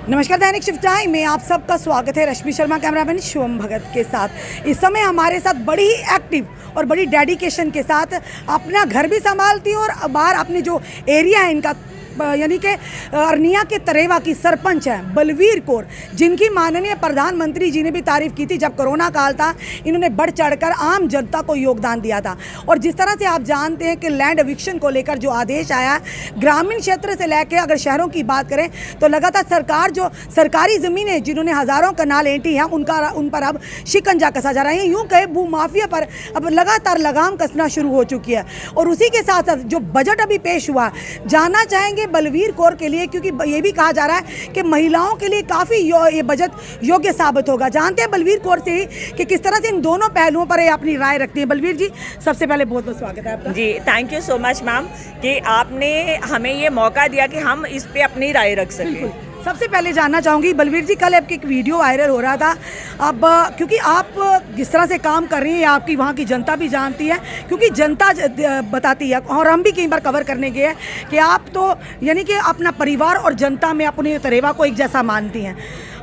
नमस्कार, दैनिक shift time में आप सबका स्वागत है। रश्मि शर्मा कैमरामैन शिवम भगत के साथ। इस समय हमारे साथ बड़ी ही एक्टिव और बड़ी डेडिकेशन के साथ अपना घर भी संभालती है और बाहर अपने जो एरिया है इनका यानी कि अरनिया के तरेवा की सरपंच हैं बलवीर कौर, जिनकी माननीय प्रधानमंत्री जी ने भी तारीफ़ की थी जब कोरोना काल था। इन्होंने बढ़ चढ़कर आम जनता को योगदान दिया था। और जिस तरह से आप जानते हैं कि लैंड एविक्शन को लेकर जो आदेश आया, ग्रामीण क्षेत्र से लेकर अगर शहरों की बात करें तो लगातार सरकार जो सरकारी ज़मीनें जिन्होंने हज़ारों कनाल ऐंठी हैं उन पर अब शिकंजा कसा जा रहा है। यूँ कहे भू माफिया पर अब लगातार लगाम कसना शुरू हो चुकी है। और उसी के साथ साथ जो बजट अभी पेश हुआ, जानना चाहेंगे बलवीर कौर के लिए, क्योंकि ये भी कहा जा रहा है कि महिलाओं के लिए काफ़ी ये बजट योग्य साबित होगा। जानते हैं बलवीर कौर से ही कि किस तरह से इन दोनों पहलुओं पर अपनी राय रखती हैं। बलवीर जी, सबसे पहले बहुत बहुत स्वागत है आपका। जी, thank you so much ma'am कि आपने हमें ये मौका दिया कि हम इस पे अपनी राय रख सकें। सबसे पहले जानना चाहूँगी बलवीर जी, कल आपकी एक वीडियो वायरल हो रहा था। अब क्योंकि आप जिस तरह से काम कर रही हैं आपकी वहाँ की जनता भी जानती है, क्योंकि जनता बताती है और हम भी कई बार कवर करने गए हैं कि आप तो यानी कि अपना परिवार और जनता में अपने तरेवा को एक जैसा मानती हैं।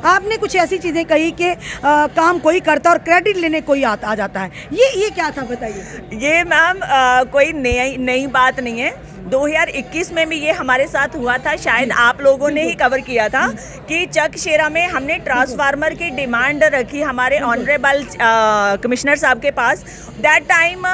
आपने कुछ ऐसी चीज़ें कही कि काम कोई करता और क्रेडिट लेने कोई आ जाता है, ये क्या था बताइए। ये मैम कोई नई बात नहीं है। 2021 में भी ये हमारे साथ हुआ था, शायद आप लोगों ने ही कवर किया था कि चकशेरा में हमने ट्रांसफार्मर की डिमांड रखी हमारे ऑनरेबल कमिश्नर साहब के पास। दैट टाइम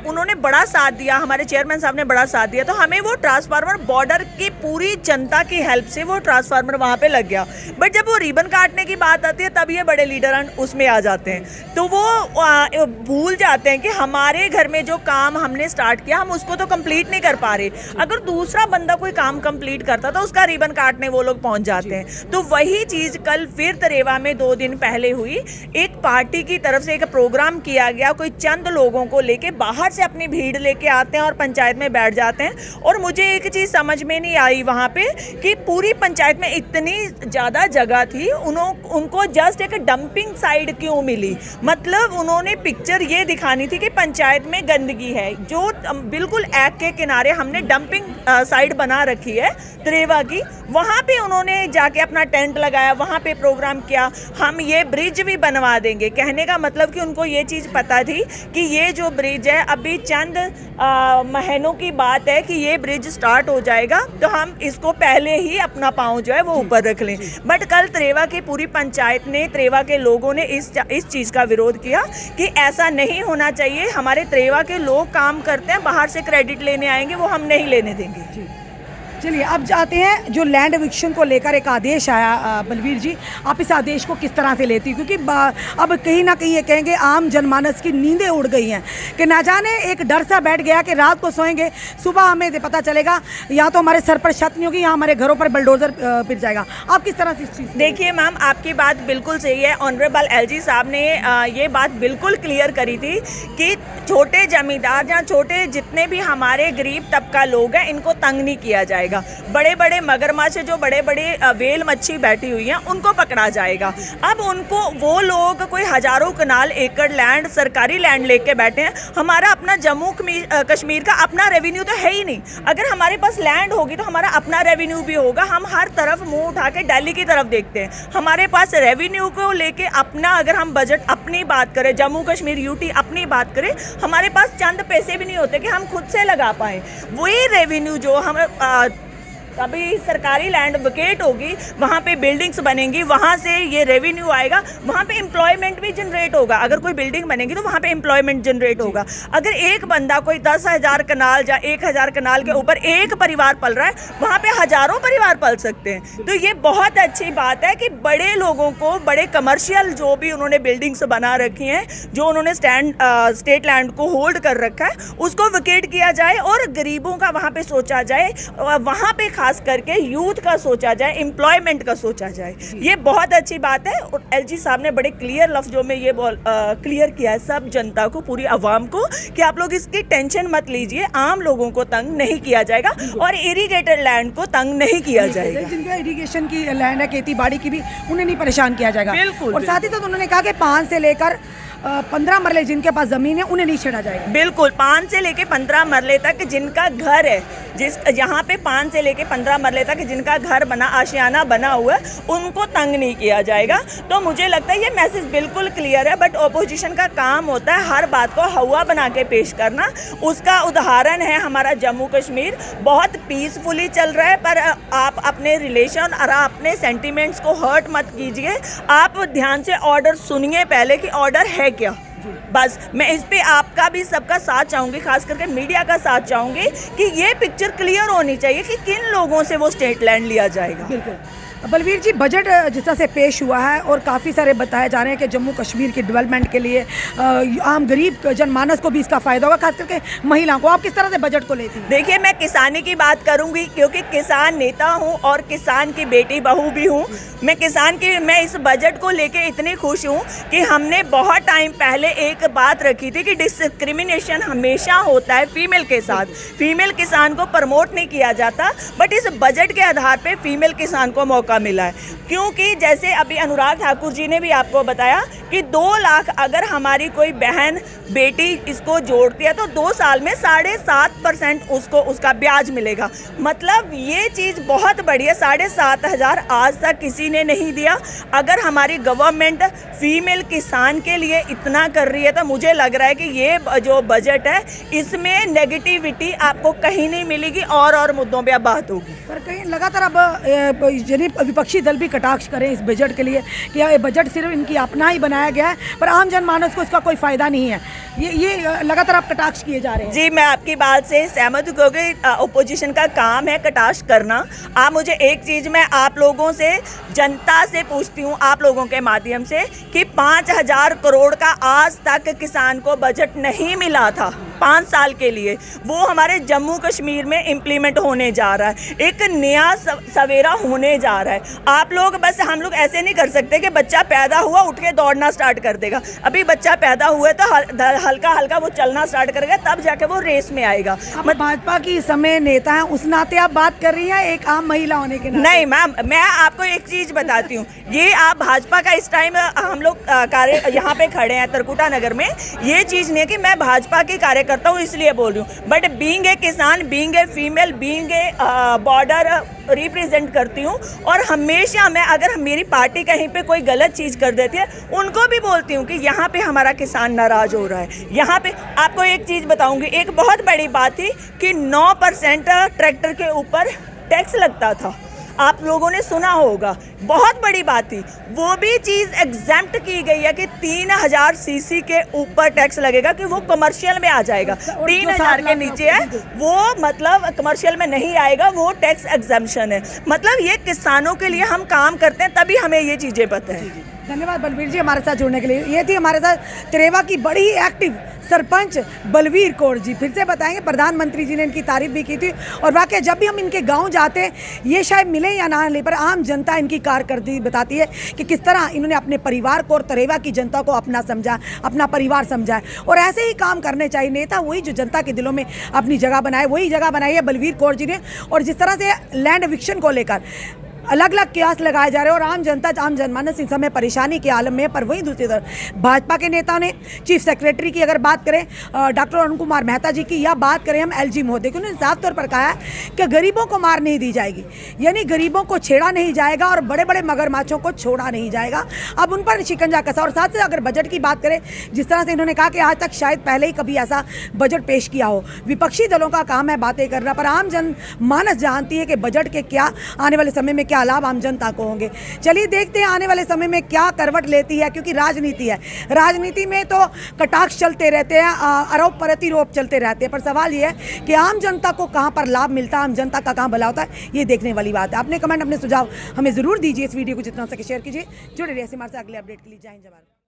उन्होंने बड़ा साथ दिया, हमारे चेयरमैन साहब ने बड़ा साथ दिया, तो हमें वो ट्रांसफार्मर बॉर्डर की पूरी जनता की हेल्प से वो ट्रांसफार्मर वहाँ पे लग गया। बट जब वो रिबन काटने की बात आती है तब ये बड़े लीडर उसमें आ जाते हैं, तो वो भूल जाते हैं कि हमारे घर में जो काम हमने स्टार्ट किया हम उसको तो कंप्लीट नहीं कर पा रहे। अगर दूसरा बंदा कोई काम कंप्लीट करता तो उसका रिबन काटने वो लोग पहुंच जाते हैं। तो वही चीज़ कल फिर तरेवा में 2 दिन पहले हुई। एक पार्टी की तरफ से एक प्रोग्राम किया गया, कोई चंद लोगों को लेके बाहर से अपनी भीड़ लेके आते हैं और पंचायत में बैठ जाते हैं। और मुझे एक चीज़ समझ में नहीं आई वहाँ पे कि पूरी पंचायत में इतनी ज़्यादा जगह थी, उनको जस्ट एक डंपिंग साइड क्यों मिली। मतलब उन्होंने पिक्चर ये दिखानी थी कि पंचायत में गंदगी है, जो बिल्कुल एक के किनारे हमने डंपिंग साइड बना रखी है तरेवा की, वहाँ पे उन्होंने जाके अपना टेंट लगाया, वहाँ पे प्रोग्राम किया हम ये ब्रिज भी बनवा देंगे। कहने का मतलब कि उनको ये चीज़ पता थी कि ये जो ब्रिज है अभी चंद महीनों की बात है कि ये ब्रिज स्टार्ट हो जाएगा, तो हम इसको पहले ही अपना पाँव जो है वो ऊपर रख लें। बट कल तरेवा की पूरी पंचायत ने, तरेवा के लोगों ने इस चीज़ का विरोध किया कि ऐसा नहीं होना चाहिए। हमारे तरेवा के लोग काम करते हैं, बाहर से क्रेडिट लेने आएंगे, वो हम नहीं लेने देंगे। चलिए अब जाते हैं जो लैंड एविक्शन को लेकर एक आदेश आया। बलवीर जी, आप इस आदेश को किस तरह से लेती, क्योंकि अब कहीं ना कहीं ये कहेंगे आम जनमानस की नींदें उड़ गई हैं कि ना जाने एक डर सा बैठ गया कि रात को सोएंगे, सुबह हमें पता चलेगा या तो हमारे सर पर छत नहीं होगी या हमारे घरों पर बुलडोजर फिर जाएगा। आप किस तरह से इस चीज़? देखिए मैम, आपकी बात बिल्कुल सही है। ऑनरेबल एलजी साहब ने ये बात बिल्कुल क्लियर करी थी कि छोटे जमींदार या छोटे जितने भी हमारे गरीब तबका लोग हैं इनको तंग नहीं किया जाएगा। बड़े बड़े मगरमच्छ जो बड़े बड़े वेल मच्छी बैठी हुई हैं उनको पकड़ा जाएगा। अब उनको वो लोग कोई हजारों कनाल एकड़ लैंड, सरकारी लैंड लेके बैठे हैं। हमारा अपना जम्मू कश्मीर का अपना रेवेन्यू तो है ही नहीं। अगर हमारे पास लैंड होगी तो हमारा अपना रेवेन्यू भी होगा। हम हर तरफ मुंह उठा के दिल्ली की तरफ देखते हैं। हमारे पास रेवेन्यू को लेके अपना, अगर हम बजट अपनी बात करें, जम्मू कश्मीर यूटी अपनी बात करें, हमारे पास चंद पैसे भी नहीं होते कि हम खुद से लगा पाएँ। वही रेवेन्यू जो हम अभी सरकारी लैंड वेकेट होगी, वहाँ पे बिल्डिंग्स बनेंगी, वहाँ से ये रेवेन्यू आएगा, वहाँ पे एम्प्लॉयमेंट भी जनरेट होगा। अगर कोई बिल्डिंग बनेगी तो वहाँ पे एम्प्लॉयमेंट जनरेट होगा। अगर एक बंदा कोई 10,000 कनाल या 1,000 कनाल के ऊपर एक परिवार पल रहा है, वहाँ पे हजारों परिवार पल सकते हैं। तो ये बहुत अच्छी बात है कि बड़े लोगों को, बड़े कमर्शियल जो भी उन्होंने बिल्डिंग्स बना रखी हैं, जो उन्होंने स्टेट लैंड को होल्ड कर रखा है, उसको वेकेट किया जाए और गरीबों का वहाँ पे सोचा जाए, वहाँ पे खास करके यूथ का सोचा जाए, एम्प्लॉयमेंट का सोचा जाए। ये बहुत अच्छी बात है। और एलजी साहब ने बड़े क्लियर लफ्जों में ये क्लियर किया है सब जनता को, पूरी आवाम को, कि आप लोग इसकी टेंशन मत लीजिए, आम लोगों को तंग नहीं किया जाएगा और इरीगेटेड लैंड को तंग नहीं किया जाएगा। जिनका इरीगेशन की लैंड है, खेती बाड़ी की भी, उन्हें नहीं परेशान किया जाएगा। बिल्कुल। और साथ ही साथ उन्होंने कहा कि 5 से लेकर 15 मरले जिनके पास ज़मीन है उन्हें नहीं छेड़ा जाएगा? बिल्कुल, 5 से लेके 15 मरले तक जिनका घर है, जिस यहाँ पे 5 से लेके 15 मरले तक जिनका घर बना, आशियाना बना हुआ है, उनको तंग नहीं किया जाएगा। तो मुझे लगता है ये मैसेज बिल्कुल क्लियर है। बट ओपोजिशन का काम होता है हर बात को हवा बना के पेश करना। उसका उदाहरण है हमारा जम्मू कश्मीर, बहुत पीसफुली चल रहा है। पर आप अपने रिलेशन और अपने सेंटिमेंट्स को हर्ट मत कीजिए। आप ध्यान से ऑर्डर सुनिए पहले कि ऑर्डर है क्या। बस मैं इस पे आपका भी सबका साथ चाहूँगी, खास करके मीडिया का साथ चाहूँगी कि ये पिक्चर क्लियर होनी चाहिए कि किन लोगों से वो स्टेट लैंड लिया जाएगा। बिल्कुल। बलवीर जी, बजट जिस तरह से पेश हुआ है और काफ़ी सारे बताए जा रहे हैं कि जम्मू कश्मीर के डेवलपमेंट के लिए आम गरीब जनमानस को भी इसका फ़ायदा होगा, खास करके महिलाओं को। आप किस तरह से बजट को लेती हैं? देखिए, मैं किसानी की बात करूंगी क्योंकि किसान नेता हूं और किसान की बेटी बहू भी हूं। मैं इस बजट को लेके इतनी खुश हूं कि हमने बहुत टाइम पहले एक बात रखी थी कि डिस्क्रिमिनेशन हमेशा होता है फीमेल के साथ। फीमेल किसान को प्रमोट नहीं किया जाता, बट इस बजट के आधार पे फीमेल किसान को मौका मिला है। क्योंकि जैसे अभी अनुराग ठाकुर जी ने भी आपको बताया कि 2 लाख अगर हमारी कोई बहन बेटी इसको जोड़ती है तो 2 साल में 7.5% उसको उसका ब्याज मिलेगा। मतलब ये चीज़ बहुत बड़ी है। 7,500 आज तक किसी ने नहीं दिया। अगर हमारी गवर्नमेंट फीमेल किसान के लिए इतना कर रही है तो मुझे लग रहा है कि ये जो बजट है इसमें नेगेटिविटी आपको कहीं नहीं मिलेगी और मुद्दों पे अब बात होगी। पर कहीं लगातार अब यानी विपक्षी दल भी कटाक्ष करें इस बजट के लिए कि ये बजट सिर्फ इनकी अपना ही बनाया गया है, पर आम जनमानस को इसका कोई फ़ायदा नहीं है। ये लगातार आप कटाक्ष किए जा रहे हैं। जी, मैं आपकी बात से सहमत हूँ क्योंकि ओपोजिशन का काम है कटाक्ष करना। आप मुझे एक चीज़ मैं आप लोगों से, जनता से पूछती हूँ, आप लोगों के माध्यम से, कि 5,000 करोड़ का आज तक किसान को बजट नहीं मिला था 5 साल के लिए। वो हमारे जम्मू कश्मीर में इम्प्लीमेंट होने जा रहा है, एक नया सवेरा होने जा रहा है। आप लोग बस, हम लोग ऐसे नहीं कर सकते कि बच्चा पैदा हुआ उठ के दौड़ना स्टार्ट कर देगा। अभी बच्चा पैदा हुआ है तो हल्का हल्का वो चलना स्टार्ट करेगा, तब जाके वो रेस में आएगा। भाजपा की समय नेता है, उस नाते आप बात कर रही हैं एक आम महिला होने के नाते? नहीं मैम, मैं आपको एक चीज़ बताती हूँ। ये आप भाजपा का इस टाइम हम लोग कार्य यहाँ पे खड़े हैं तरकुटा नगर में, ये चीज़ नहीं है कि मैं भाजपा की कार्यकर्ता हूँ इसलिए बोल रही हूँ। बट बीइंग ए किसान, being a female, being a border represent करती हूँ। और हमेशा मैं, अगर मेरी पार्टी कहीं पे कोई गलत चीज़ कर देती है, उनको भी बोलती हूँ कि यहाँ पे हमारा किसान नाराज हो रहा है। यहाँ पे आपको एक चीज़ बताऊँगी, एक बहुत बड़ी बात थी कि 9% ट्रैक्टर के ऊपर टैक्स लगता था, आप लोगों ने सुना होगा, बहुत बड़ी बात थी। वो भी चीज़ एग्जेम्प्ट की गई है कि 3,000 सीसी के ऊपर टैक्स लगेगा, कि वो कमर्शियल में आ जाएगा। 3,000 के नीचे है वो, मतलब कमर्शियल में नहीं आएगा, वो टैक्स एग्जेम्पशन है। मतलब ये किसानों के लिए हम काम करते हैं, तभी हमें ये चीज़ें पता है। धन्यवाद बलवीर जी हमारे साथ जुड़ने के लिए। ये थी हमारे साथ त्रेवा की बड़ी एक्टिव सरपंच बलवीर कौर जी। फिर से बताएंगे, प्रधानमंत्री जी ने इनकी तारीफ भी की थी, और वाकई जब भी हम इनके गांव जाते हैं, ये शायद मिले या ना मिले, पर आम जनता इनकी कारकर्दगी बताती है कि किस तरह इन्होंने अपने परिवार को और त्रेवा की जनता को अपना समझा, अपना परिवार समझा है। और ऐसे ही काम करने चाहिए। नेता वही जो जनता के दिलों में अपनी जगह बनाए, वही जगह बनाई है बलवीर कौर जी ने। और जिस तरह से लैंड एविक्शन को लेकर अलग अलग कियास लगाए जा रहे हैं और आम जनता, आम जनमानस इस समय परेशानी के आलम में है। पर वहीं दूसरी तरफ भाजपा के नेताओं ने, चीफ सेक्रेटरी की अगर बात करें डॉक्टर अरुण कुमार मेहता जी की, या बात करें हम एलजी महोदय की, उन्होंने साफ तौर पर कहा है कि गरीबों को मार नहीं दी जाएगी, यानी गरीबों को छेड़ा नहीं जाएगा और बड़े बड़े मगरमच्छों को छोड़ा नहीं जाएगा। अब उन पर शिकंजा कसा। और साथ से अगर बजट की बात करें, जिस तरह से इन्होंने कहा कि आज तक शायद पहले ही कभी ऐसा बजट पेश किया हो। विपक्षी दलों का काम है बातें करना, पर आम जनमानस जानती है कि बजट के क्या आने वाले समय में क्या लाभ आम जनता को होंगे। चलिए देखते हैं आने वाले समय में क्या करवट लेती है, क्योंकि राजनीति है, राजनीति में तो कटाक्ष चलते रहते हैं, आरोप प्रतिरोप चलते रहते हैं, पर सवाल ये है कि आम जनता को कहां पर लाभ मिलता है, आम जनता का कहां भला होता है, ये देखने वाली बात है। अपने कमेंट, अपने सुझाव हमें जरूर दीजिए। इस वीडियो को जितना हो सके शेयर कीजिए। जुड़े रहिए हमारे से अगले अपडेट के लिए। जय हिंद, जय भारत।